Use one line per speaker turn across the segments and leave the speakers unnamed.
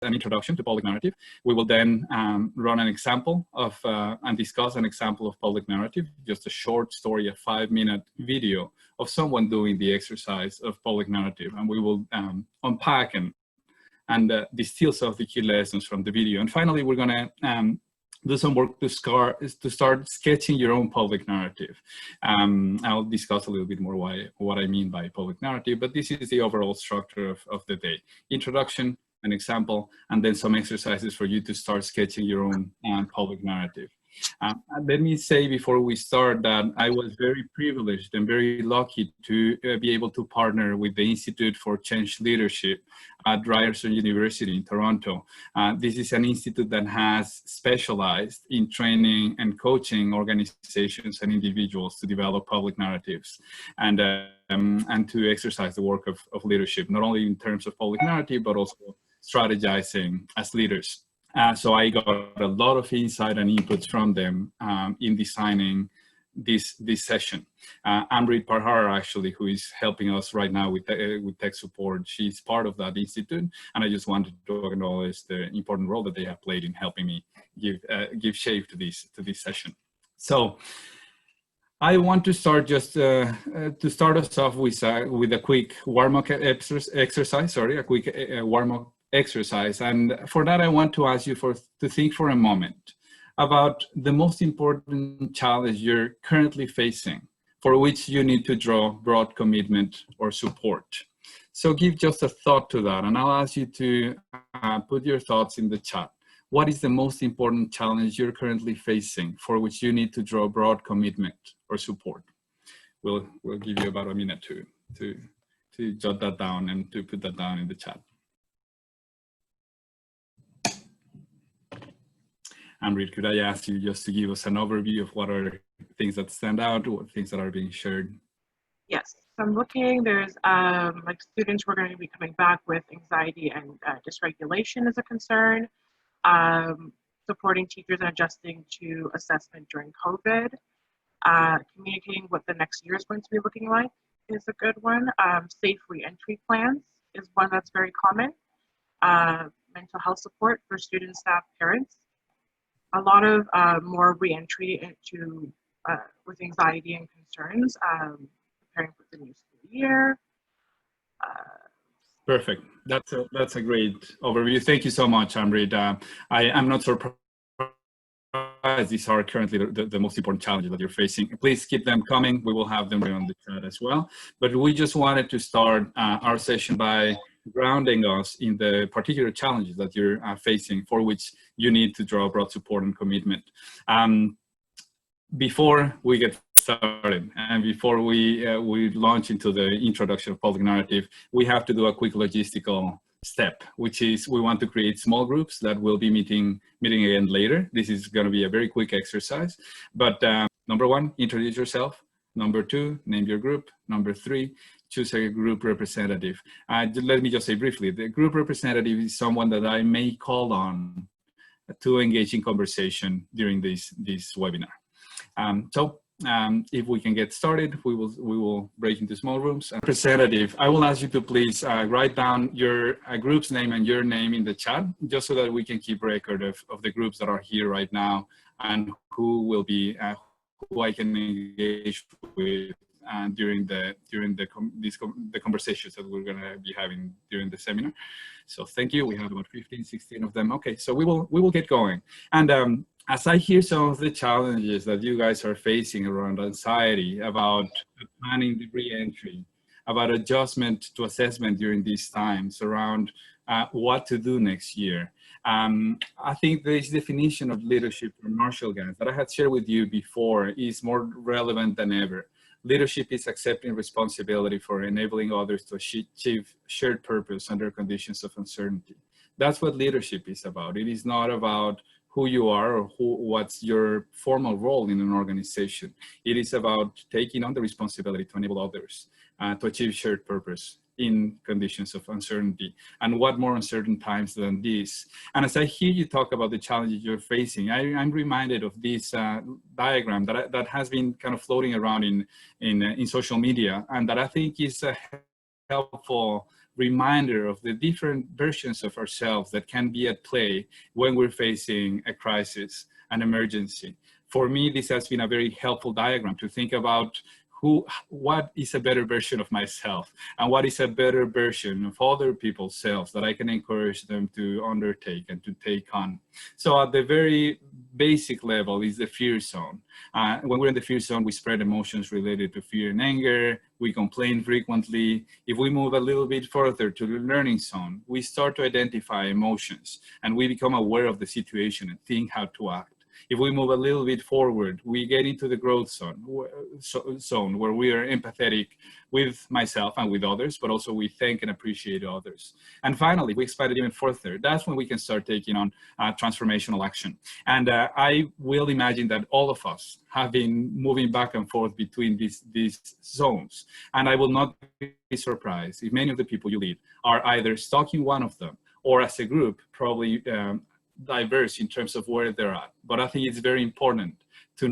an introduction to public narrative. We will then run an example of and discuss an example of public narrative, just a short story, a 5-minute video of someone doing the exercise of public narrative. And we will unpack and distill some of the key lessons from the video. And finally, we're gonna do some work to start sketching your own public narrative. I'll discuss a little bit more what I mean by public narrative, but this is the overall structure of the day. Introduction, an example, and then some exercises for you to start sketching your own public narrative. Let me say before we start that I was very privileged and very lucky to be able to partner with the Institute for Change Leadership at Ryerson University in Toronto. This is an institute that has specialized in training and coaching organizations and individuals to develop public narratives and to exercise the work of leadership, not only in terms of public narrative, but also strategizing as leaders. So I got a lot of insight and inputs from them in designing this session. Amrit Parhar, actually, who is helping us right now with tech support, she's part of that institute, and I just wanted to acknowledge the important role that they have played in helping me give shape to this session. So I want to start just to start us off with a quick warm-up exercise. Sorry, a quick warm-up exercise, and for that I want to ask you to think for a moment about the most important challenge you're currently facing, for which you need to draw broad commitment or support. So give just a thought to that, and I'll ask you to put your thoughts in the chat. What is the most important challenge you're currently facing, for which you need to draw broad commitment or support? We'll give you about a minute to jot that down and to put that down in the chat. Amrit, could I ask you just to give us an overview of what are things that stand out, what things that are being shared?
Yes, so I'm looking, there's like students who are going to be coming back with anxiety and dysregulation as a concern, supporting teachers and adjusting to assessment during COVID, communicating what the next year is going to be looking like is a good one. Safe re-entry plans is one that's very common. Mental health support for students, staff, parents. A lot of more re-entry into with anxiety and concerns, preparing for the new school year.
Perfect. That's a great overview. Thank you so much, Amrit. I'm not surprised these are currently the most important challenges that you're facing. Please keep them coming. We will have them on the chat as well. But we just wanted to start our session by grounding us in the particular challenges that you're facing, for which you need to draw broad support and commitment. Before we get started and before we launch into the introduction of public narrative, we have to do a quick logistical step, which is we want to create small groups that will be meeting again later. This is going to be a very quick exercise, but number one, introduce yourself. Number two, name your group. Number three, choose a group representative. Let me just say briefly, the group representative is someone that I may call on to engage in conversation during this webinar. If we can get started, we will break into small rooms. Representative, I will ask you to please write down your group's name and your name in the chat, just so that we can keep record of the groups that are here right now and who will be who I can engage with during the conversations that we're going to be having during the seminar. So thank you. We have about 15, 16 of them. Okay, so we will get going. And as I hear some of the challenges that you guys are facing around anxiety, about planning the re-entry, about adjustment to assessment during these times, around what to do next year, I think this definition of leadership from Marshall Gans that I had shared with you before is more relevant than ever. Leadership is accepting responsibility for enabling others to achieve shared purpose under conditions of uncertainty. That's what leadership is about. It is not about who you are or what's your formal role in an organization. It is about taking on the responsibility to enable others to achieve shared purpose in conditions of uncertainty. And what more uncertain times than this? And as I hear you talk about the challenges you're facing, I'm reminded of this diagram that has been kind of floating around in social media, and that I think is a helpful reminder of the different versions of ourselves that can be at play when we're facing a crisis, an emergency. For me, this has been a very helpful diagram to think about what is a better version of myself and what is a better version of other people's selves that I can encourage them to undertake and to take on. So at the very basic level is the fear zone. When we're in the fear zone, we spread emotions related to fear and anger. We complain frequently. If we move a little bit further to the learning zone, we start to identify emotions and we become aware of the situation and think how to act. If we move a little bit forward, we get into the growth zone where we are empathetic with myself and with others, but also we thank and appreciate others. And finally, we expand it even further. That's when we can start taking on transformational action. And I will imagine that all of us have been moving back and forth between these zones. And I will not be surprised if many of the people you lead are either stuck in one of them or as a group, probably diverse in terms of where they're at. But I think it's very important to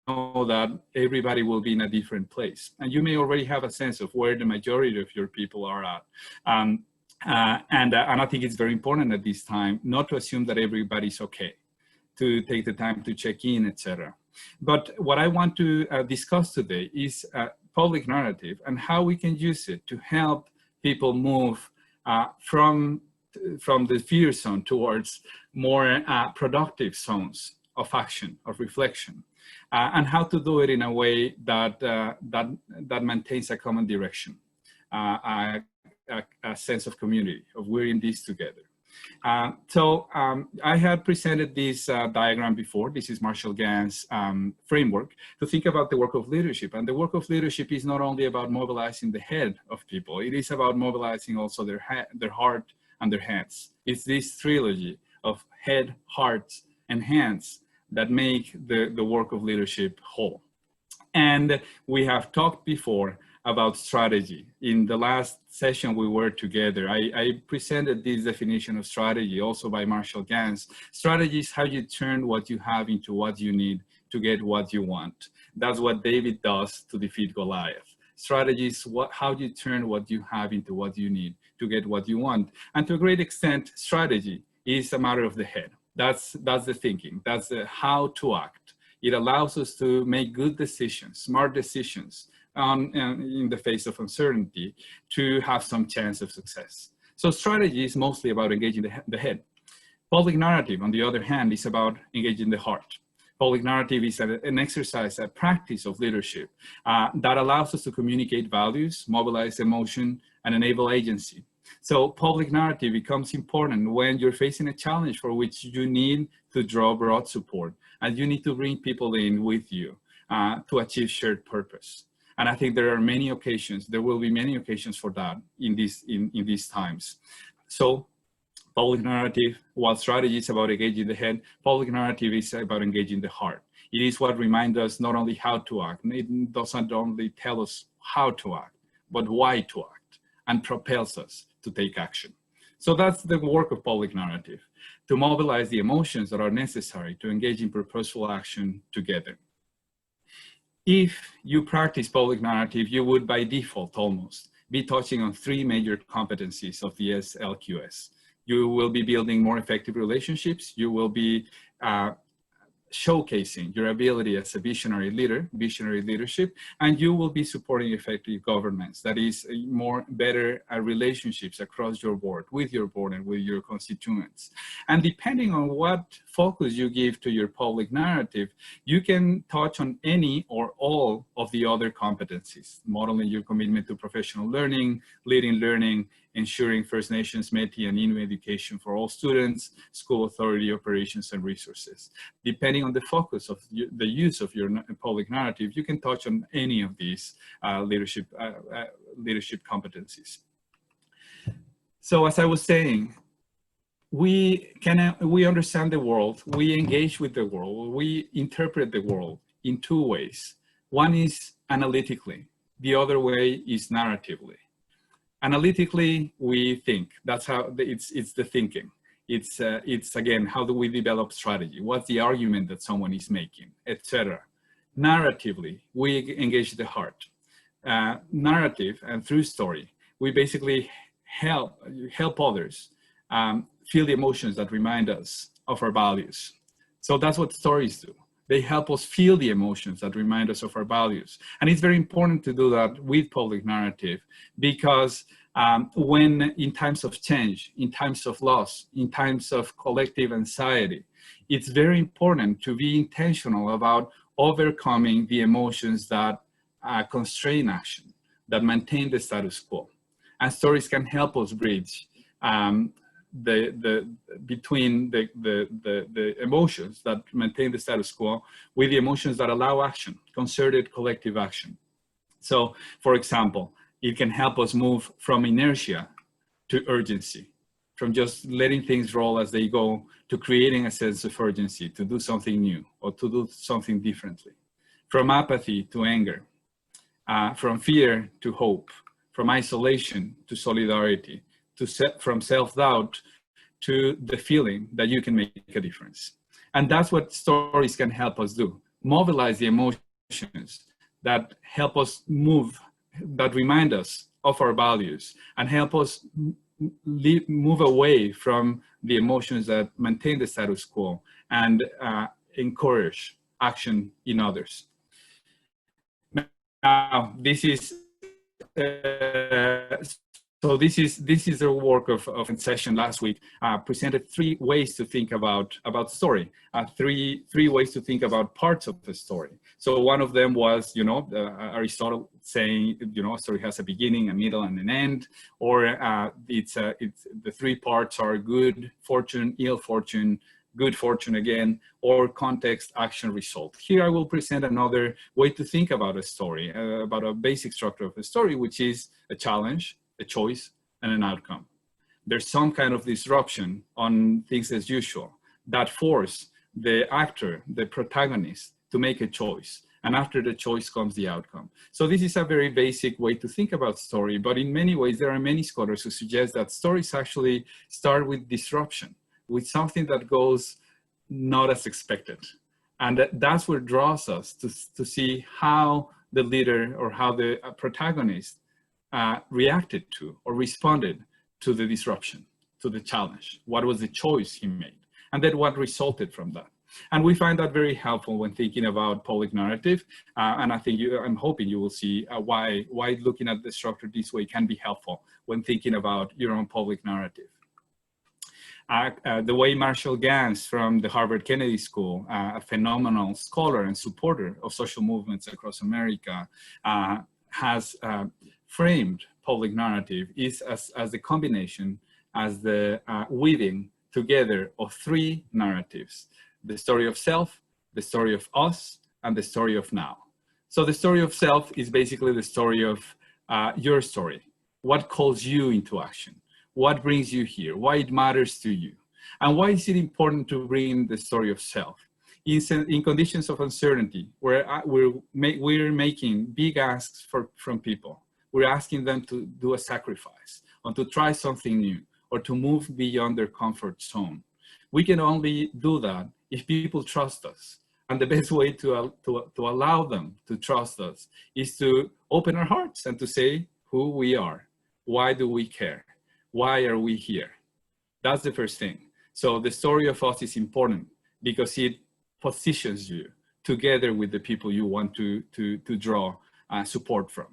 know that everybody will be in a different place. And you may already have a sense of where the majority of your people are at. And I think it's very important at this time not to assume that everybody's okay, to take the time to check in, etc. But what I want to discuss today is public narrative and how we can use it to help people move from the fear zone towards more productive zones of action, of reflection, and how to do it in a way that maintains a common direction, a sense of community, of we're in this together. I had presented this diagram before. This is Marshall Gann's framework to think about the work of leadership. And the work of leadership is not only about mobilizing the head of people, it is about mobilizing also their heart and their hands. It's this trilogy of head, heart, and hands that make the work of leadership whole. And we have talked before about strategy. In the last session we were together, I presented this definition of strategy also by Marshall Gann. Strategy is how you turn what you have into what you need to get what you want. That's what David does to defeat Goliath. Strategy is how you turn what you have into what you need to get what you want. And to a great extent, strategy is a matter of the head. That's the thinking. That's the how to act. It allows us to make good decisions, smart decisions in the face of uncertainty to have some chance of success. So strategy is mostly about engaging the head. Public narrative, on the other hand, is about engaging the heart. Public narrative is an exercise, a practice of leadership that allows us to communicate values, mobilize emotion, and enable agency. So public narrative becomes important when you're facing a challenge for which you need to draw broad support, and you need to bring people in with you to achieve shared purpose. And I think there are many occasions, there will be many occasions for that in these times. So public narrative, while strategy is about engaging the head, public narrative is about engaging the heart. It is what reminds us not only how to act, it doesn't only tell us how to act, but why to act, and propels us to take action. So that's the work of public narrative, to mobilize the emotions that are necessary to engage in purposeful action together. If you practice public narrative, you would by default almost be touching on three major competencies of the SLQS. You will be building more effective relationships. You will be showcasing your ability as a visionary leadership, and you will be supporting effective governance. That is better relationships across your board, with your board and with your constituents. And depending on what focus you give to your public narrative, you can touch on any or all of the other competencies, modeling your commitment to professional learning, leading learning, ensuring First Nations, Métis, and Inuit education for all students, school authority operations and resources. Depending on the focus of the use of your public narrative, you can touch on any of these leadership competencies. So as I was saying, we understand the world, we engage with the world, we interpret the world in two ways. One is analytically, the other way is narratively. Analytically, we think. That's how it's the thinking. It's again, how do we develop strategy? What's the argument that someone is making, etc. Narratively, we engage the heart. Narrative and through story, we basically help others feel the emotions that remind us of our values. So that's what stories do. They help us feel the emotions that remind us of our values. And it's very important to do that with public narrative, because when in times of change, in times of loss, in times of collective anxiety, it's very important to be intentional about overcoming the emotions that constrain action, that maintain the status quo. And stories can help us bridge between the emotions that maintain the status quo with the emotions that allow action, concerted collective action. So, for example, it can help us move from inertia to urgency, from just letting things roll as they go to creating a sense of urgency to do something new or to do something differently, from apathy to anger, from fear to hope, from isolation to solidarity, from self-doubt to the feeling that you can make a difference. And that's what stories can help us do. Mobilize the emotions that help us move, that remind us of our values, and help us move away from the emotions that maintain the status quo and encourage action in others. Now, this is the work of a session last week. Presented 3 ways to think about story. Three ways to think about parts of the story. So one of them was, Aristotle saying, a story has a beginning, a middle, and an end, or it's the 3 parts are good fortune, ill fortune, good fortune again, or context, action, result. Here I will present another way to think about a story, about a basic structure of a story, which is a challenge, a choice, and an outcome. There's some kind of disruption on things as usual that force the actor, the protagonist, to make a choice. And after the choice comes the outcome. So this is a very basic way to think about story, but in many ways, there are many scholars who suggest that stories actually start with disruption, with something that goes not as expected. And that's what draws us to see how the leader or how the protagonist reacted to or responded to the disruption, to the challenge. What was the choice he made? And then what resulted from that? And we find that very helpful when thinking about public narrative. And I think I'm hoping you will see why looking at the structure this way can be helpful when thinking about your own public narrative. The way Marshall Gans from the Harvard Kennedy School, a phenomenal scholar and supporter of social movements across America, has framed public narrative is as the combination, as the weaving together of 3 narratives: the story of self, the story of us, and the story of now. So the story of self is basically the story of your story. What calls you into action? What brings you here? Why it matters to you? And why is it important to bring the story of self? In conditions of uncertainty, where we're making big asks from people, we're asking them to do a sacrifice, or to try something new, or to move beyond their comfort zone. We can only do that if people trust us. And the best way to allow them to trust us is to open our hearts and to say who we are. Why do we care? Why are we here? That's the first thing. So the story of us is important because it positions you together with the people you want to draw support from.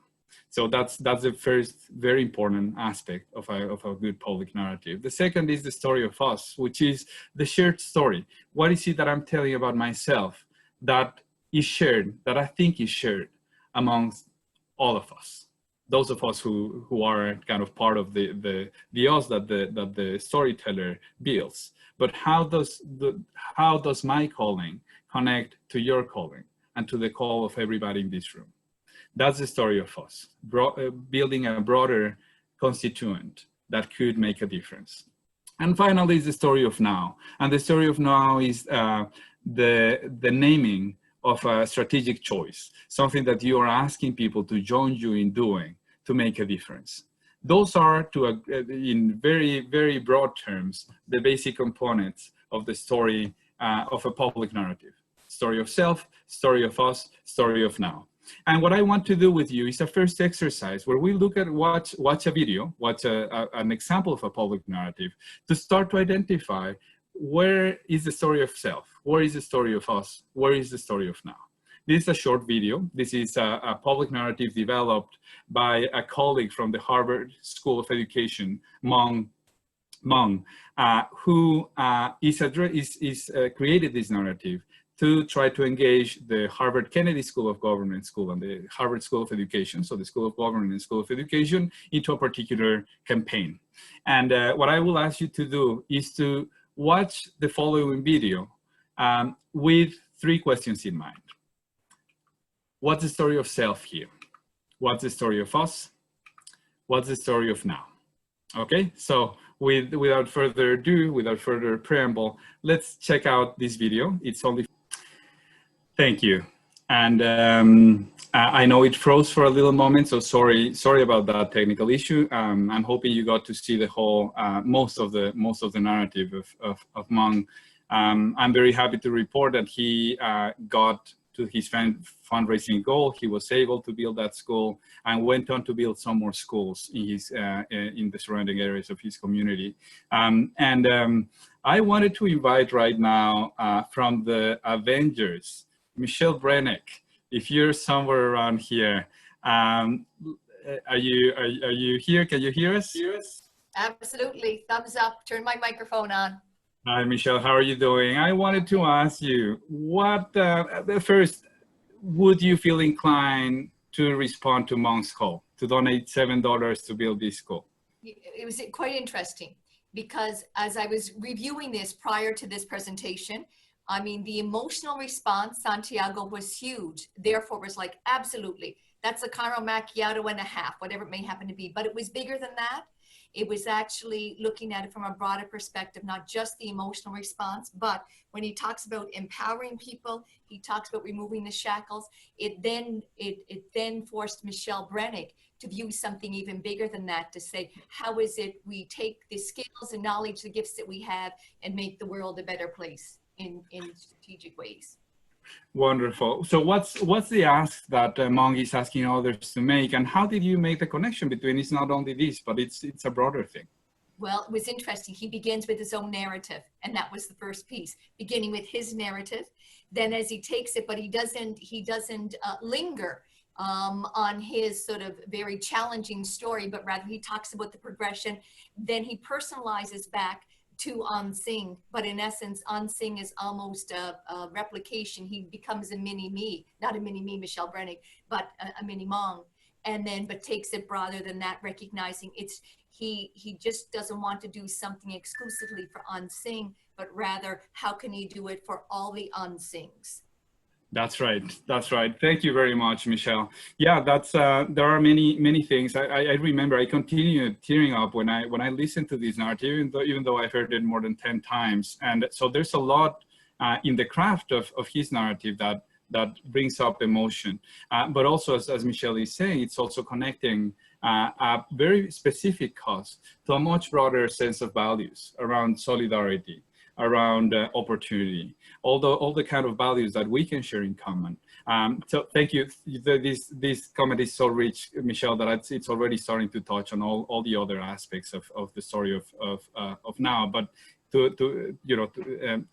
So that's the first very important aspect of a good public narrative. The second is the story of us, which is the shared story. What is it that I'm telling about myself that is shared, that I think is shared amongst all of us? Those of us who are kind of part of the us that the storyteller builds. But how does my calling connect to your calling and to the call of everybody in this room? That's the story of us, building a broader constituent that could make a difference. And finally is the story of now. And the story of now is the naming of a strategic choice, something that you are asking people to join you in doing to make a difference. Those are, in very, very broad terms, the basic components of the story of a public narrative. Story of self, story of us, story of now. And what I want to do with you is a first exercise where we look at watch a video, watch an example of a public narrative to start to identify where is the story of self, where is the story of us, where is the story of now. This is a short video. This is a public narrative developed by a colleague from the Harvard School of Education, Meng, who created this narrative to try to engage the Harvard Kennedy School of Government School and the Harvard School of Education, so the School of Government and School of Education, into a particular campaign. And what I will ask you to do is to watch the following video with 3 questions in mind. What's the story of self here? What's the story of us? What's the story of now? Okay, so without further ado, without further preamble, let's check out this video. It's only... Thank you. And I know it froze for a little moment, so sorry about that technical issue. I'm hoping you got to see the whole, most of the narrative of Meng. I'm very happy to report that he got to his fundraising goal. He was able to build that school and went on to build some more schools in his in the surrounding areas of his community. I wanted to invite right now from the Avengers, Michelle Brennan. If you're somewhere around here, are you here? Can you hear us?
Absolutely. Thumbs up. Turn my microphone on.
Hi, Michelle. How are you doing? I wanted to ask you, what first, would you feel inclined to respond to Meng's call to donate $7 to build this school?
It was quite interesting because as I was reviewing this prior to this presentation, I mean, the emotional response, Santiago, was huge. Therefore, it was like, absolutely, that's a caramel macchiato and a half, whatever it may happen to be. But it was bigger than that. It was actually looking at it from a broader perspective, not just the emotional response, but when he talks about empowering people, he talks about removing the shackles. It then forced Michelle Brennan to view something even bigger than that, to say, how is it we take the skills and knowledge, the gifts that we have, and make the world a better place in strategic ways.
Wonderful. So what's the ask that Meng is asking others to make, and how did you make the connection between it's not only this, but it's a broader thing?
Well, it was interesting. He begins with his own narrative, and that was the first piece, beginning with his narrative. Then as he takes it, but he doesn't linger on his sort of very challenging story, but rather he talks about the progression. Then he personalizes back to Singh, but in essence, Singh is almost a replication. He becomes a mini me, not a mini me, Michelle Brennan, but a mini Meng, and then but takes it broader than that, recognizing it's he just doesn't want to do something exclusively for Singh, but rather how can he do it for all the Singhs.
That's right. That's right. Thank you very much, Michelle. Yeah, that's there are many things. I remember I continued tearing up when I listened to this narrative, even though I've heard it more than 10 times. And so there's a lot in the craft of his narrative that brings up emotion. But also, as Michelle is saying, it's also connecting a very specific cause to a much broader sense of values around solidarity, around opportunity, all the kind of values that we can share in common. So thank you. This comment is so rich, Michelle, that it's already starting to touch on all the other aspects of the story of now. But to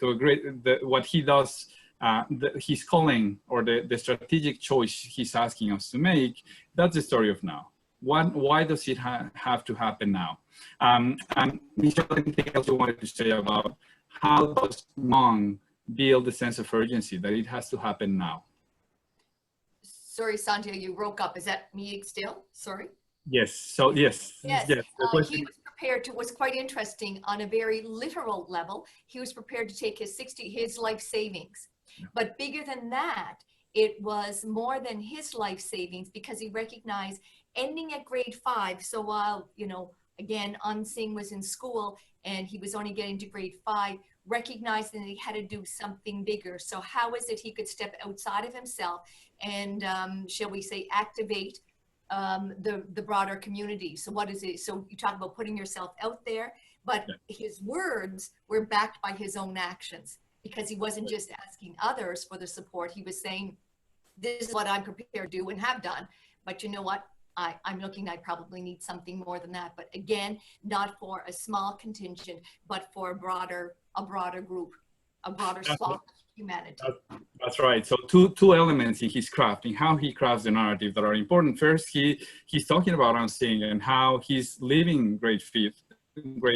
agree, what he does, his calling or the strategic choice he's asking us to make, that's the story of now. Why does it have to happen now? Michelle, anything else you wanted to say about how does Meng build the sense of urgency that it has to happen now?
Sorry, Santiago, you broke up. Is that me still? Sorry.
Yes. So yes.
Yes.
Yes.
He was prepared to. Was quite interesting on a very literal level. He was prepared to take his life savings, yeah. But bigger than that, it was more than his life savings because he recognized ending at grade 5. So while again, Singh was in school and he was only getting to grade 5, recognizing that he had to do something bigger. So how is it he could step outside of himself and, shall we say, activate the broader community? So what is it? So you talk about putting yourself out there, but his words were backed by his own actions because he wasn't just asking others for the support. He was saying, this is what I'm prepared to do and have done. But you know what? I'm looking, I probably need something more than that. But again, not for a small contingent, but for a broader group, a broader swath of humanity.
That's right. So two elements in his craft, in how he crafts the narrative, that are important. First, he's talking about unseen and how he's leaving grade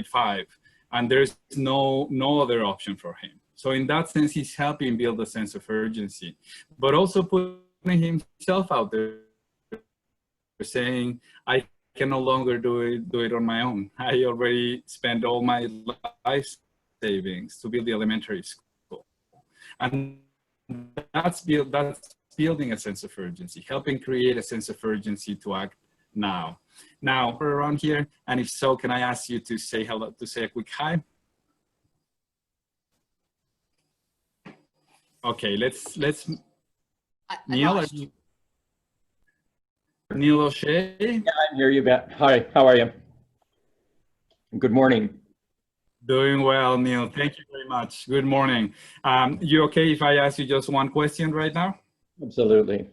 5, and there's no other option for him. So in that sense, he's helping build a sense of urgency, but also putting himself out there, saying, I can no longer do it on my own. I already spent all my life savings to build the elementary school. And that's building a sense of urgency, helping create a sense of urgency to act now. Now, we're around here, and if so, can I ask you to say hello, to say a quick hi? Okay, let's Neil, Neil O'Shea?
Yeah, I hear you, Bet. Hi, how are you? Good morning.
Doing well, Neil. Thank you very much. Good morning. You okay if I ask you just one question right now?
Absolutely.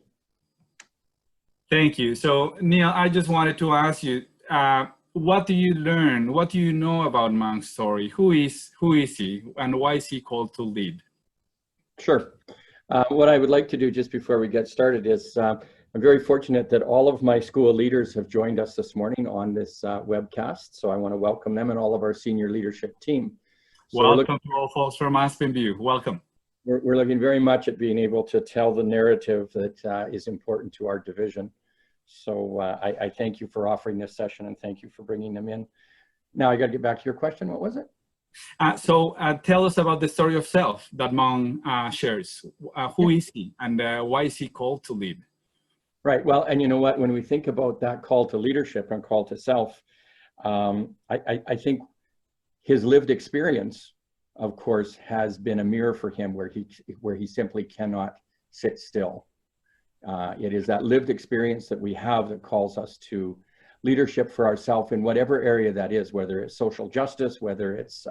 Thank you. So, Neil, I just wanted to ask you, what do you learn? What do you know about Monk's story? Who is he, and why is he called to lead?
Sure. What I would like to do just before we get started is I'm very fortunate that all of my school leaders have joined us this morning on this webcast. So I want to welcome them and all of our senior leadership team. So
welcome to all folks from Aspen View. Welcome.
We're looking very much at being able to tell the narrative that is important to our division. So I thank you for offering this session, and thank you for bringing them in. Now I got to get back to your question. What was it?
So tell us about the story of self that Monk shares. Who is he, and why is he called to lead?
Right. Well, and you know what, when we think about that call to leadership and call to self, I think his lived experience, of course, has been a mirror for him where he simply cannot sit still. It is that lived experience that we have that calls us to leadership for ourselves in whatever area that is, whether it's social justice, whether it's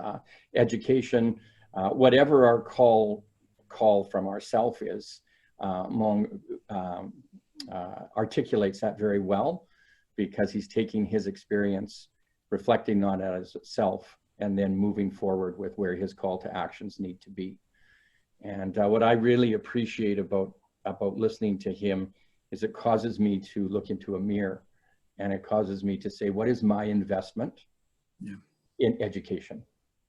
education, whatever our call from ourself is. Articulates that very well, because he's taking his experience, reflecting on it as itself, and then moving forward with where his call to actions need to be. And what I really appreciate about listening to him is it causes me to look into a mirror, and it causes me to say, what is my investment in education?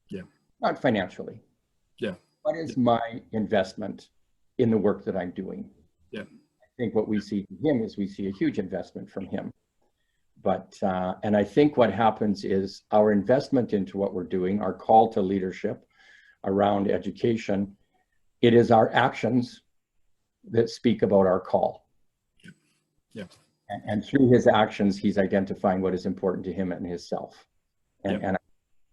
Yeah. Not financially. Yeah. What is my investment in the work that I'm doing? Yeah. I think what we see from him is we see a huge investment from him. But, and I think what happens is our investment into what we're doing, our call to leadership around education, it is our actions that speak about our call. Yeah. And through his actions, he's identifying what is important to him and his self. And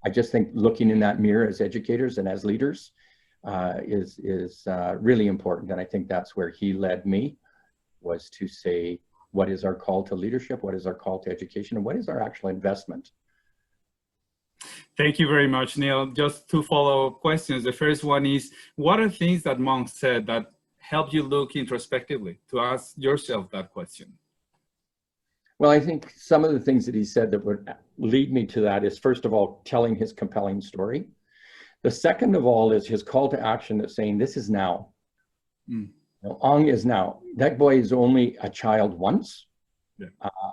I just think looking in that mirror as educators and as leaders is really important. And I think that's where he led me, was to say, what is our call to leadership? What is our call to education? And what is our actual investment?
Thank you very much, Neil. Just two follow-up questions. The first one is, what are things that Monk said that help you look introspectively to ask yourself that question?
Well, I think some of the things that he said that would lead me to that is, first of all, telling his compelling story. The second of all is his call to action that's saying, this is now. Ong is now. That boy is only a child once. Yeah.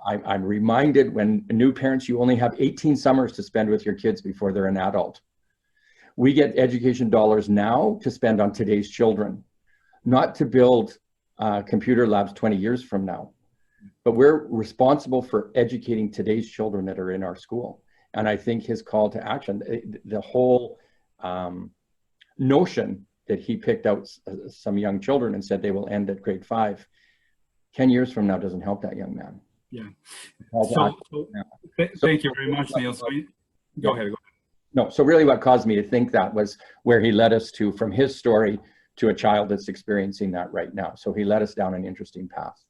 I'm reminded, when new parents, you only have 18 summers to spend with your kids before they're an adult. We get education dollars now to spend on today's children, not to build computer labs 20 years from now. But we're responsible for educating today's children that are in our school. And I think his call to action, the whole notion that he picked out some young children and said they will end at grade 5, 10 years from now doesn't help that young man.
Yeah. Thank you very much, Neil. Go ahead.
No, so really what caused me to think that was where he led us to, from his story to a child that's experiencing that right now. So he led us down an interesting path.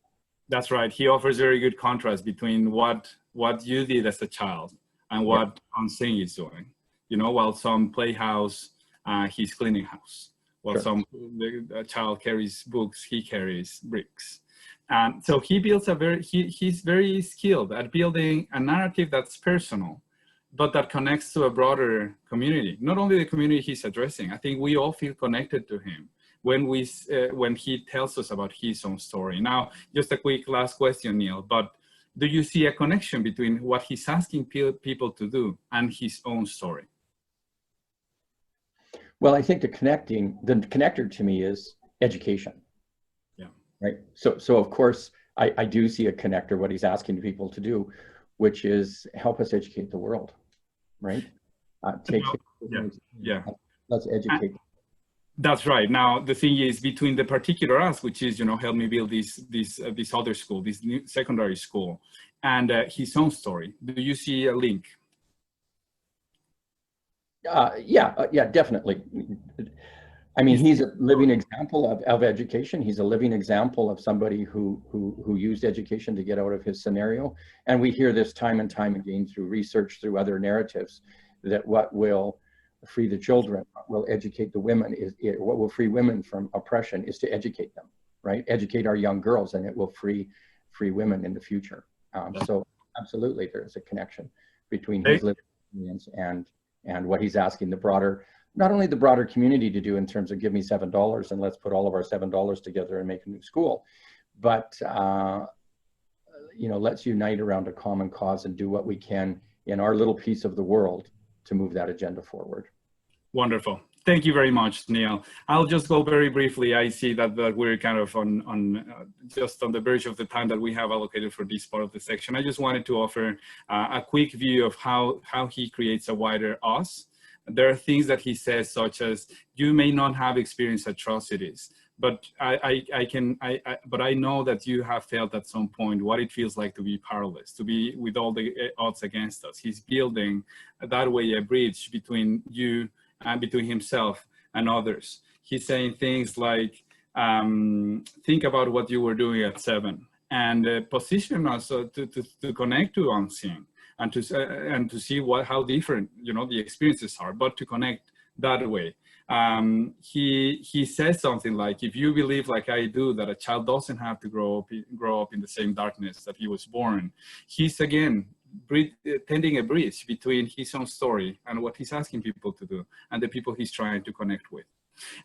That's
right. He offers very good contrast between what you did as a child and what Unsing is doing. You know, while some playhouse, he's cleaning house. Well,
Sure.
a child carries books, he carries bricks. And so he builds he's very skilled at building a narrative that's personal, but that connects to a broader community. Not only the community he's addressing, I think we all feel connected to him when he tells us about his own story. Now, just a quick last question, Neil, but do you see a connection between what he's asking people to do and his own story?
Well, I think the connector to me is education.
Yeah.
Right. So of course, I do see a connector, what he's asking people to do, which is help us educate the world, right? Let's educate.
That's right. Now, the thing is between the particular ask, which is, help me build this other school, this new secondary school, and his own story. Do you see a link?
Yeah, definitely. I mean, he's a living example of education. He's a living example of somebody who used education to get out of his scenario. And we hear this time and time again through research, through other narratives, that what will free the children, what will educate the women, what will free women from oppression is to educate them, right? Educate our young girls, and it will free women in the future. So absolutely, there is a connection between his lived experience and what he's asking not only the broader community to do in terms of give me $7 and let's put all of our $7 together and make a new school, but let's unite around a common cause and do what we can in our little piece of the world to move that agenda forward.
Wonderful. Thank you very much, Neil. I'll just go very briefly. I see that we're kind of just on the verge of the time that we have allocated for this part of the section. I just wanted to offer a quick view of how he creates a wider us. There are things that he says, such as, you may not have experienced atrocities, but but I know that you have felt at some point what it feels like to be powerless, to be with all the odds against us. He's building that way a bridge between you and between himself and others. He's saying things like, think about what you were doing at 7 and position us to connect to unseen and to see how different the experiences are, but to connect that way. He says something like, if you believe like I do that a child doesn't have to grow up in the same darkness that he was born, he's again tending a bridge between his own story and what he's asking people to do and the people he's trying to connect with.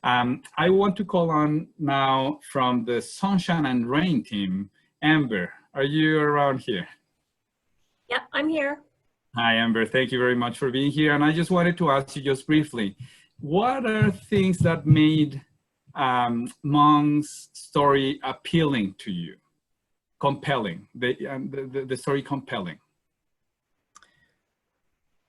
I want to call on now from the Sunshine and Rain team, Amber. Are you around here?
Yeah, I'm here.
Hi, Amber. Thank you very much for being here. And I just wanted to ask you just briefly, what are things that made Mong's story appealing to you, compelling, the story compelling?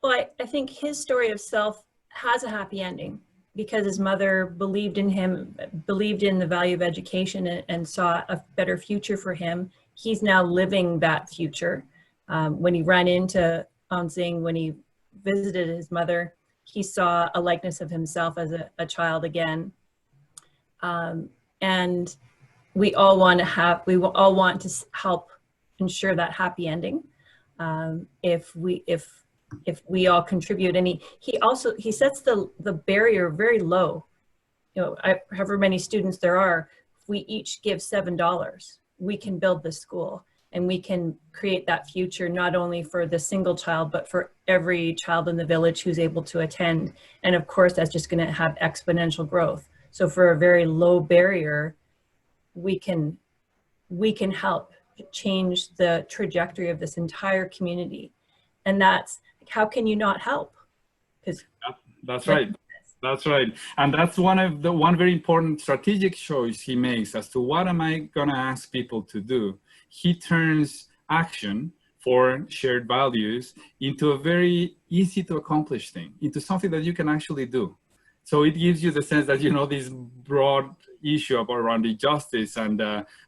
Well, I think his story of self has a happy ending because his mother believed in him, believed in the value of education and saw a better future for him. He's now living that future. When he ran into Ansing, when he visited his mother, he saw a likeness of himself as a child again. And we all want to help ensure that happy ending. If we all contribute, and he sets the barrier very low. However many students there are, if we each give $7, we can build the school and we can create that future not only for the single child, but for every child in the village who's able to attend. And of course, that's just going to have exponential growth. So for a very low barrier, we can help change the trajectory of this entire community. And that's, how can you not help? Because
that's right. That's right. And that's one very important strategic choice he makes as to what am I going to ask people to do. He turns action for shared values into a very easy to accomplish thing, into something that you can actually do. So it gives you the sense that, this broad issue around injustice and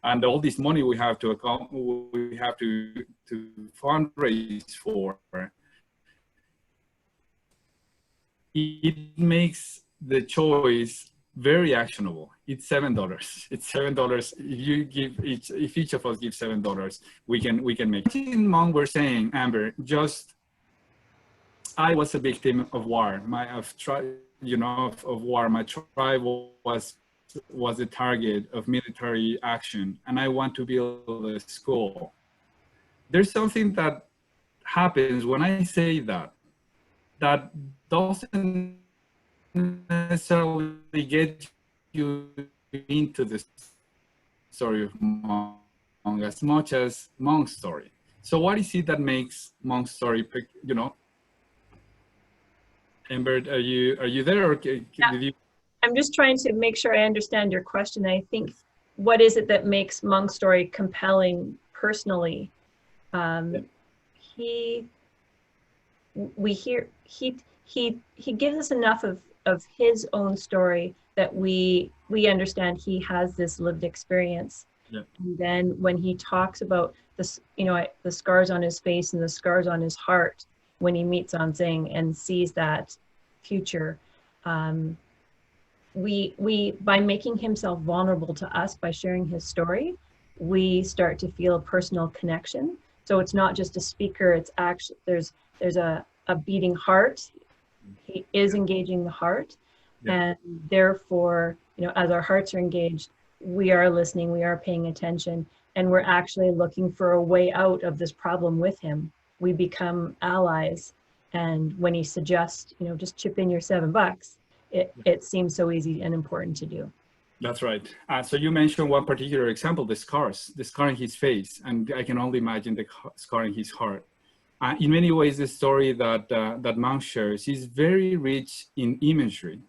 all this money we have to fundraise for, it makes the choice very actionable. It's $7. It's $7. If each of us gives $7, we can make it. In Mong, we're saying, Amber, I was a victim of war. of war. My tribe was the target of military action, and I want to build a school. There's something that happens when I say that doesn't necessarily get you into the story of Monk as much as Monk's story. So what is it that makes Monk's story, Amber, are you there, or did you?
I'm just trying to make sure I understand your question. I think, what is it that makes Monk's story compelling personally? He gives us enough of his own story that we understand he has this lived experience.
Yeah.
And then when he talks about this, the scars on his face and the scars on his heart when he meets Anzing and sees that future, we by making himself vulnerable to us by sharing his story, we start to feel a personal connection. So it's not just a speaker, it's actually there's a beating heart. He is engaging the heart. Yeah. And therefore, as our hearts are engaged, we are listening, we are paying attention, and we're actually looking for a way out of this problem with him. We become allies. And when he suggests, just chip in your $7, it seems so easy and important to do.
That's right. So you mentioned one particular example, the scar in his face, and I can only imagine the scar in his heart. In many ways, the story that Monk shares is very rich in imagery.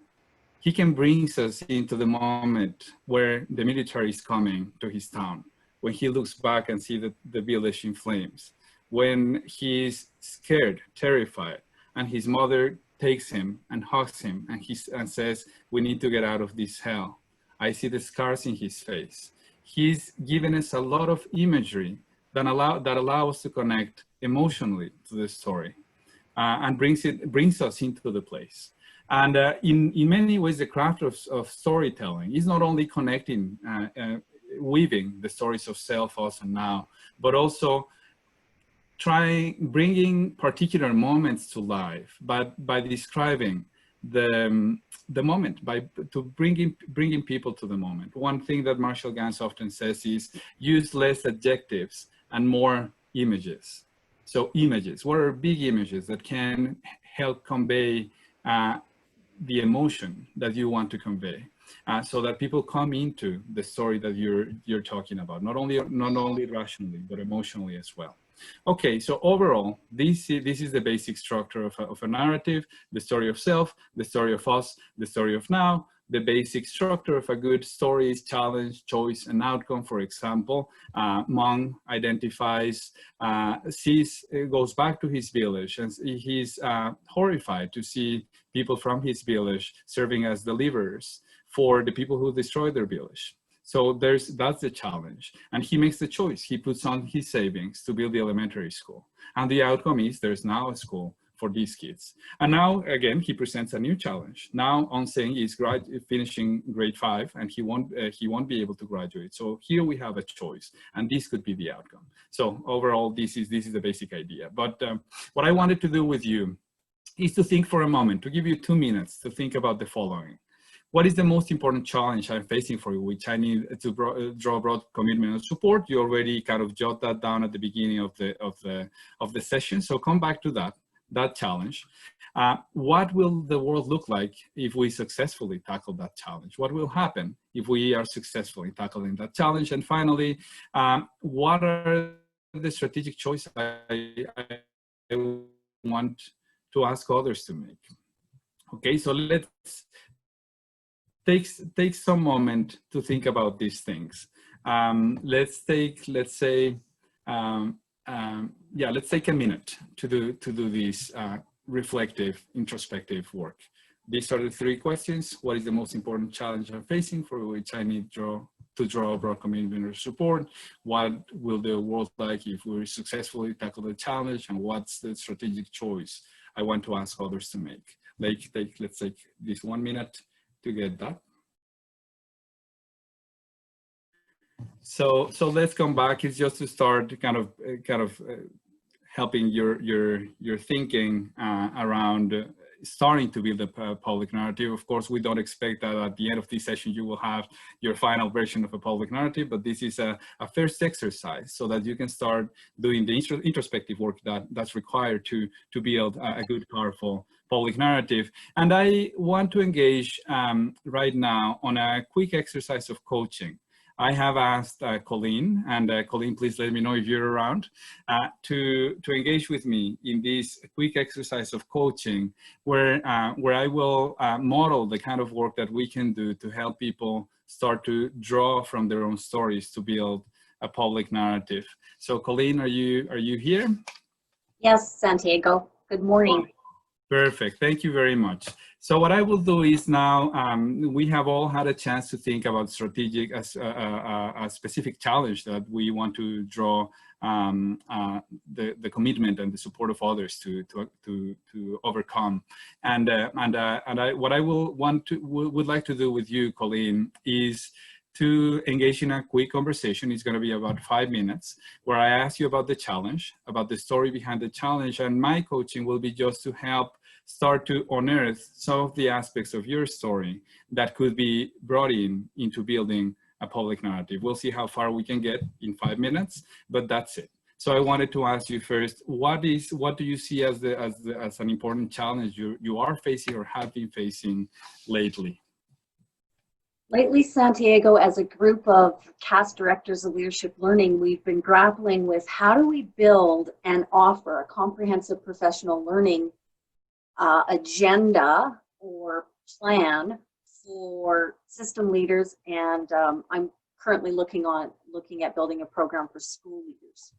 He can bring us into the moment where the military is coming to his town, when he looks back and sees the village in flames, when he's scared, terrified, and his mother takes him and hugs him and says, "We need to get out of this hell." I see the scars in his face. He's given us a lot of imagery that allow us to connect emotionally to the story, and brings us into the place. And in many ways, the craft of storytelling is not only connecting, weaving the stories of self, us, and now, but also bringing particular moments to life, but by describing the moment, bringing people to the moment. One thing that Marshall Ganz often says is use less adjectives and more images. So images, what are big images that can help convey the emotion that you want to convey, so that people come into the story that you're talking about, not only rationally, but emotionally as well. Okay, so overall, this is the basic structure of a narrative: the story of self, the story of us, the story of now. The basic structure of a good story is challenge, choice, and outcome. For example, Monk identifies, goes back to his village, and he's horrified to see people from his village serving as deliverers for the people who destroyed their village. So that's the challenge. And he makes the choice. He puts on his savings to build the elementary school. And the outcome is there's now a school for these kids. And now, again, he presents a new challenge. Now, Anzing is finishing grade 5, and he won't be able to graduate. So here we have a choice, and this could be the outcome. So overall, this is the basic idea. But what I wanted to do with you is to think for a moment, to give you 2 minutes to think about the following. What is the most important challenge I'm facing for you, which I need to draw broad commitment and support? You already kind of jot that down at the beginning of the session. So come back to that challenge. What will the world look like if we successfully tackle that challenge? What will happen if we are successfully tackling that challenge? And finally, what are the strategic choices I want to ask others to make? Okay, so let's take some moment to think about these things. Let's take a minute to do this reflective, introspective work. These are the 3 questions. What is the most important challenge I'm facing, for which I need to draw a broad commitment or support? What will the world like if we successfully tackle the challenge? And what's the strategic choice I want to ask others to make? Let's take this 1 minute to get that. So let's come back. It's just to start kind of helping your thinking around starting to build a public narrative. Of course, we don't expect that at the end of this session you will have your final version of a public narrative, but this is a first exercise so that you can start doing the introspective work that's required to build a good, powerful public narrative. And I want to engage right now on a quick exercise of coaching. I have asked Colleen, and Colleen, please let me know if you're around, to engage with me in this quick exercise of coaching where I will model the kind of work that we can do to help people start to draw from their own stories to build a public narrative. So Colleen, are you here?
Yes, Santiago. Good morning.
Perfect. Thank you very much. So what I will do is now, we have all had a chance to think about strategic as a specific challenge that we want to draw the commitment and the support of others to overcome. And what I would like to do with you, Colleen, is to engage in a quick conversation. It's going to be about 5 minutes where I ask you about the challenge, about the story behind the challenge, and my coaching will be just to help start to unearth some of the aspects of your story that could be brought into building a public narrative. We'll see how far we can get in 5 minutes, but that's it. So I wanted to ask you first, what do you see as an important challenge you are facing or have been facing lately?
Lately, Santiago, as a group of CAS directors of leadership learning, we've been grappling with how do we build and offer a comprehensive professional learning agenda or plan for system leaders, and I'm currently looking at building a program for school leaders.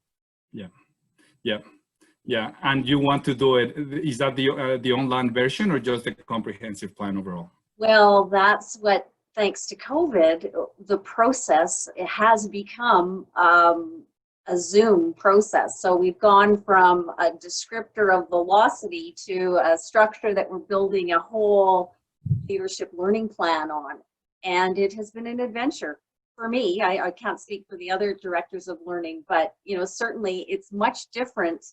Yeah. And you want to do it? Is that the online version or just the comprehensive plan overall?
Well, that's what. Thanks to COVID, the process has become a Zoom process. So we've gone from a descriptor of velocity to a structure that we're building a whole leadership learning plan on. And it has been an adventure for me. I can't speak for the other directors of learning, but certainly it's much different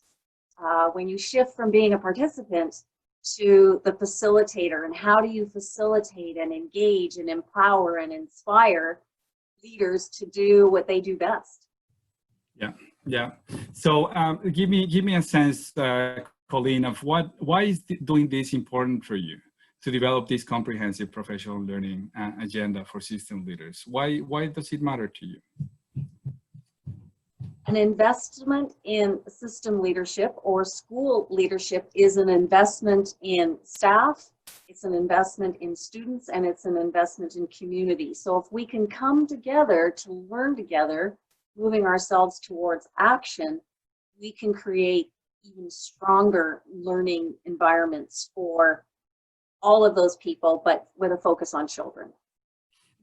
when you shift from being a participant to the facilitator, and how do you facilitate and engage and empower and inspire leaders to do what they do best.
Yeah. So give me a sense, Colleen, of why is doing this important for you to develop this comprehensive professional learning agenda for system leaders? Why does it matter to you?
An investment in system leadership or school leadership is an investment in staff, it's an investment in students, and it's an investment in community. So if we can come together to learn together, moving ourselves towards action, we can create even stronger learning environments for all of those people, but with a focus on children.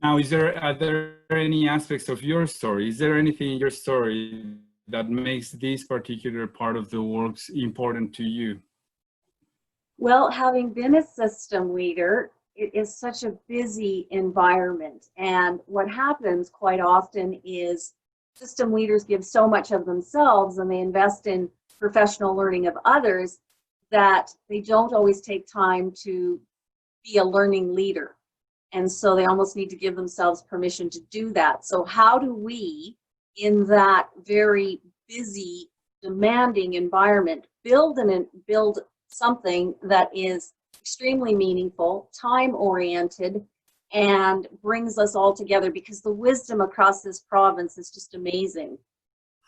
Now, are there any aspects of your story? Is there anything in your story that makes this particular part of the works important to you?
Well, having been a system leader, it is such a busy environment. And what happens quite often is system leaders give so much of themselves and they invest in professional learning of others that they don't always take time to be a learning leader. And so they almost need to give themselves permission to do that. So how do we, in that very busy, demanding environment, build something that is extremely meaningful, time-oriented, and brings us all together? Because the wisdom across this province is just amazing,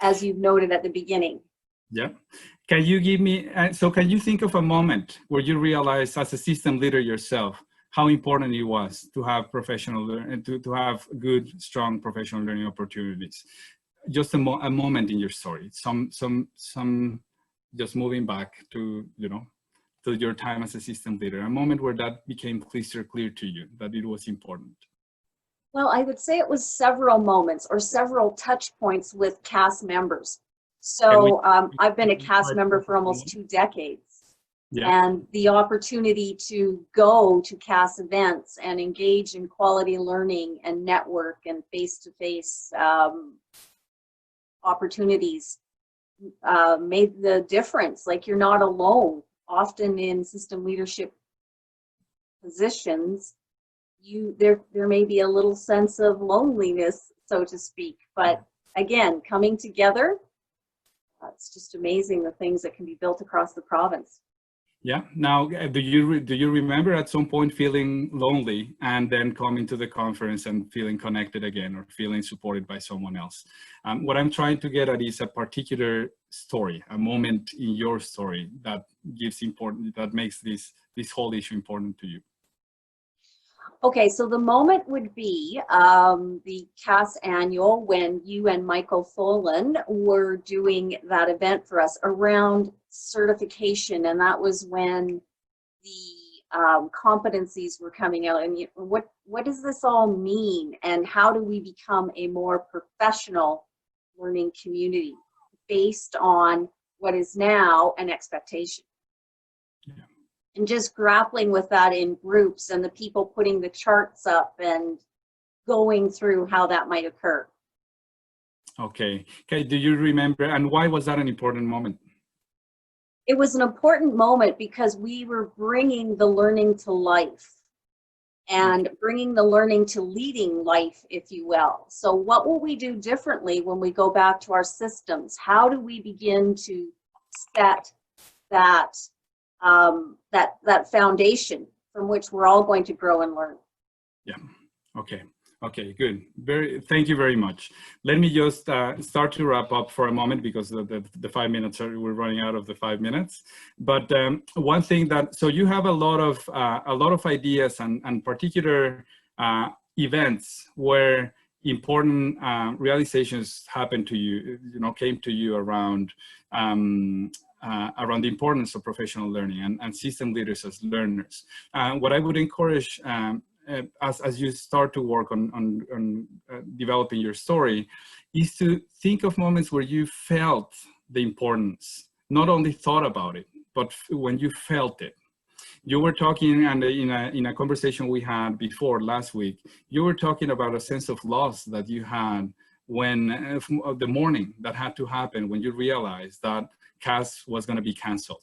as you've noted at the beginning.
Yeah. Can you give me, so can you think of a moment where you realized as a system leader yourself how important it was to have to have good, strong professional learning opportunities? Just a moment in your story, just moving back to, to your time as a system leader, a moment where that became crystal clear to you, that it was important.
Well, I would say it was several moments or several touch points with CAS members. So I've been a CAS member for almost 2 decades. Yeah. And the opportunity to go to CAS events and engage in quality learning and network and face-to-face opportunities made the difference. Like, you're not alone. Often in system leadership positions, there may be a little sense of loneliness, so to speak. But again, coming together, it's just amazing the things that can be built across the province.
Yeah. Now, do you remember at some point feeling lonely and then coming to the conference and feeling connected again, or feeling supported by someone else? What I'm trying to get at is a particular story, a moment in your story that makes this whole issue important to you.
Okay, so the moment would be the CAS annual, when you and Michael Tholen were doing that event for us around certification, and that was when the competencies were coming out. And what does this all mean, and how do we become a more professional learning community based on what is now an expectation?
Yeah.
And just grappling with that in groups, and the people putting the charts up and going through how that might occur.
Okay. Okay. Do you remember, and why was that an important moment?
It was an important moment because we were bringing the learning to life, and bringing the learning to leading life, if you will. So what will we do differently when we go back to our systems? How do we begin to set that that foundation from which we're all going to grow and learn?
Yeah. Okay. Okay, good. Thank you very much. Let me just start to wrap up for a moment, because the 5 minutes we're running out of the 5 minutes. But one thing so you have a lot of ideas and particular events where important realizations happened to you, came to you around the importance of professional learning and system leaders as learners. What I would encourage as you start to work on developing your story is to think of moments where you felt the importance, not only thought about it, but when you felt it. You were talking, and in a conversation we had before last week, you were talking about a sense of loss that you had when the morning that had to happen when you realized that CAS was going to be canceled.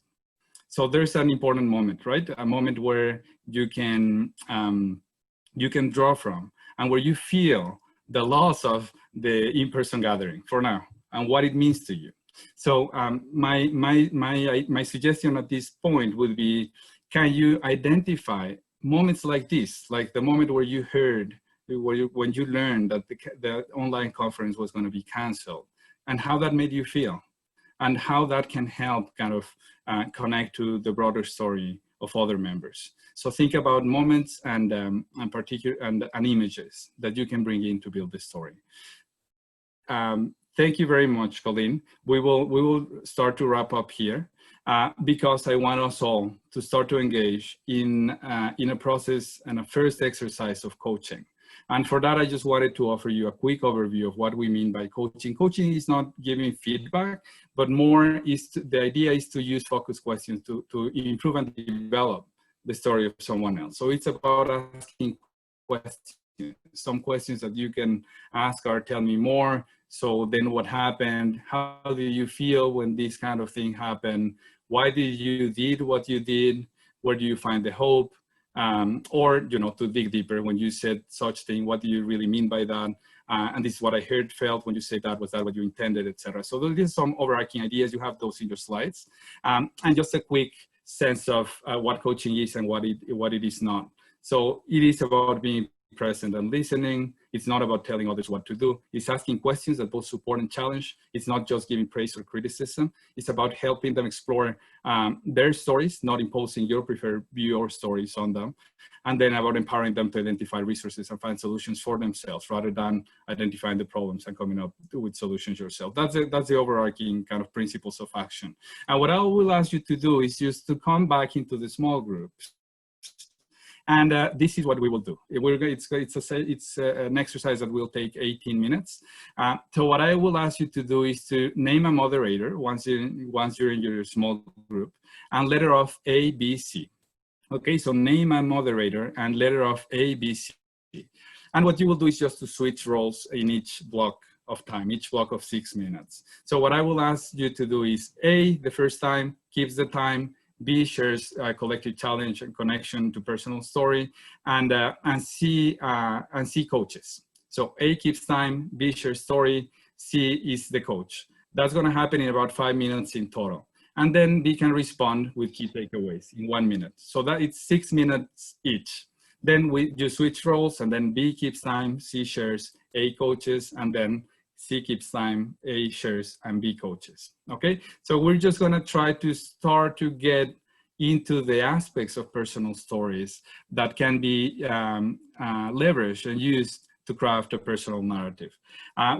So there's an important moment, right? A moment where you can draw from, and where you feel the loss of the in-person gathering for now and what it means to you. So my suggestion at this point would be, can you identify moments like this, like the moment where you heard, when you learned that the online conference was going to be canceled, and how that made you feel, and how that can help kind of connect to the broader story of other members. So think about moments and images that you can bring in to build the story. Thank you very much, Colleen. We will start to wrap up here because I want us all to start to engage in a process and a first exercise of coaching. And for that, I just wanted to offer you a quick overview of what we mean by coaching. Coaching is not giving feedback, but more the idea is to use focus questions to improve and develop the story of someone else. So it's about asking questions. Some questions that you can ask are, tell me more. So then what happened? How do you feel when this kind of thing happened? Why did you did what you did? Where do you find the hope? Or, to dig deeper, when you said such thing, what do you really mean by that? And this is what I felt when you said that. Was that what you intended, etc.? So those are some overarching ideas. You have those in your slides. And just a quick sense of what coaching is and what it is not. So it is about being present and listening. It's not about telling others what to do. It's asking questions that both support and challenge. It's not just giving praise or criticism. It's about helping them explore their stories, not imposing your preferred view or stories on them. And then about empowering them to identify resources and find solutions for themselves, rather than identifying the problems and coming up with solutions yourself. That's the overarching kind of principles of action. And what I will ask you to do is just to come back into the small groups. And this is what we will do. It's an exercise that will take 18 minutes. So what I will ask you to do is to name a moderator once you're in your small group, and letter off A, B, C. Okay, so name a moderator and letter off A, B, C. And what you will do is just to switch roles in each block of time, each block of 6 minutes. So what I will ask you to do is A, the first time, keeps the time. B shares collective challenge and connection to personal story, and C coaches. So A keeps time, B shares story, C is the coach. That's going to happen in about 5 minutes in total. And then B can respond with key takeaways in 1 minute. So that it's 6 minutes each. Then you switch roles, and then B keeps time, C shares, A coaches, and then C keeps time, A shares, and B coaches. Okay, so we're just gonna try to start to get into the aspects of personal stories that can be leveraged and used to craft a personal narrative.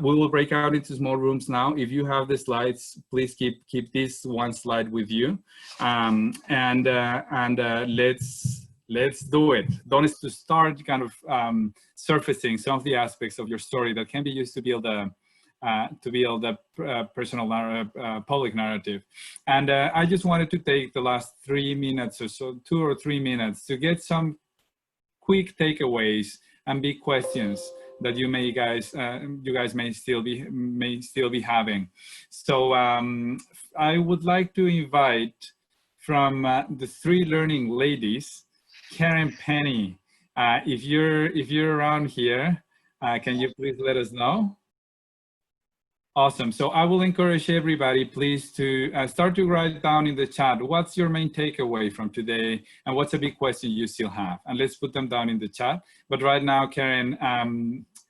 We will break out into small rooms now. If you have the slides, please keep this one slide with you, let's do it. Don is to start kind of surfacing some of the aspects of your story that can be used to build a personal public narrative. And I just wanted to take the last 3 minutes or so, 2 or 3 minutes, to get some quick takeaways and big questions that you guys may still be having. So I would like to invite from the 3 learning ladies, Karen Penny. If you're around here, can you please let us know? Awesome. So I will encourage everybody, please, to start to write down in the chat, what's your main takeaway from today, and what's a big question you still have? And let's put them down in the chat. But right now, Karen,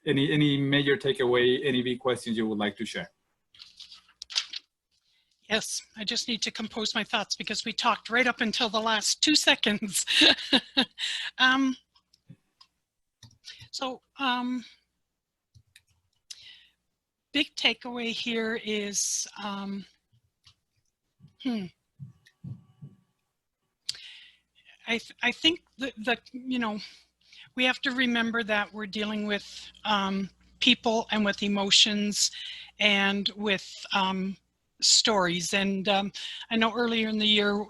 any major takeaway, any big questions you would like to share?
Yes, I just need to compose my thoughts because we talked right up until the last 2 seconds. Big takeaway here is, I think that you know, we have to remember that we're dealing with people and with emotions and with stories. And I know earlier in the year,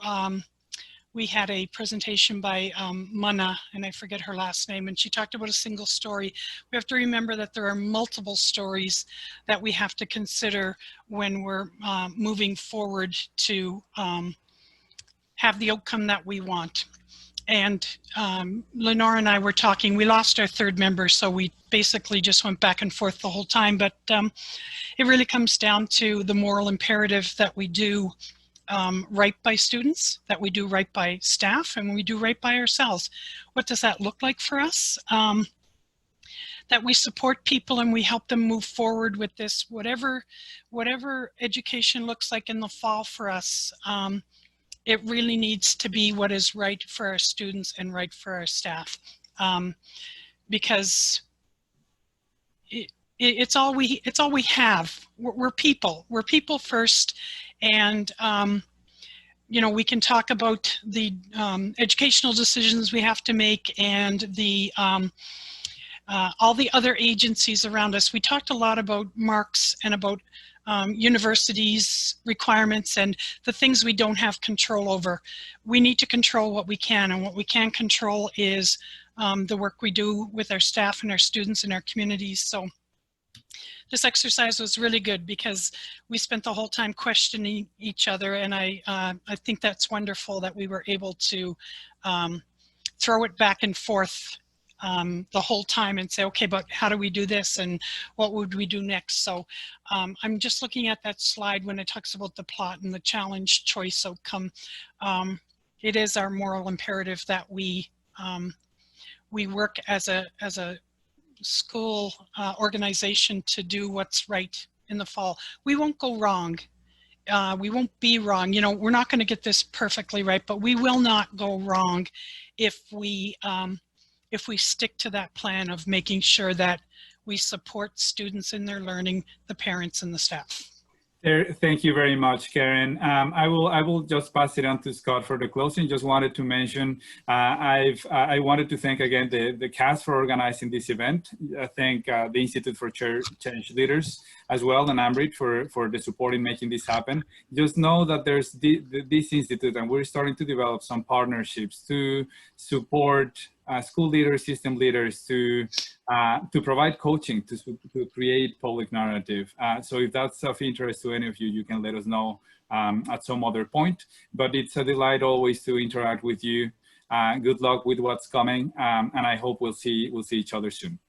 we had a presentation by Mana, and I forget her last name, and she talked about a single story. We have to remember that there are multiple stories that we have to consider when we're moving forward to have the outcome that we want. And Lenore and I were talking, we lost our 3rd member, so we basically just went back and forth the whole time, but it really comes down to the moral imperative that we do right by students, that we do right by staff, and we do right by ourselves. What does that look like for us? That we support people and we help them move forward with this, whatever education looks like in the fall for us. It really needs to be what is right for our students and right for our staff, because it's all we have. We're people. We're people first. And, you know, we can talk about the educational decisions we have to make and the all the other agencies around us. We talked a lot about marks and about universities' requirements and the things we don't have control over. We need to control what we can, and what we can control is the work we do with our staff and our students and our communities. So this exercise was really good because we spent the whole time questioning each other, and I think that's wonderful that we were able to throw it back and forth the whole time and say, okay, but how do we do this and what would we do next? So I'm just looking at that slide when it talks about the plot and the challenge, choice, outcome. It is our moral imperative that we work as a school organization to do what's right in the fall. We won't go wrong. We won't be wrong. You know, we're not going to get this perfectly right, but we will not go wrong if we stick to that plan of making sure that we support students in their learning, the parents and the staff.
Thank you very much, Karen. I will just pass it on to Scott for the closing. Just wanted to mention, I wanted to thank again the CAS for organizing this event. I thank the Institute for Change Leaders as well, and Ambridge for the support in making this happen. Just know that there's this institute, and we're starting to develop some partnerships to support school leaders, system leaders to provide coaching to create public narrative. So if that's of interest to any of you, you can let us know at some other point. But it's a delight always to interact with you. Good luck with what's coming, and I hope we'll see each other soon.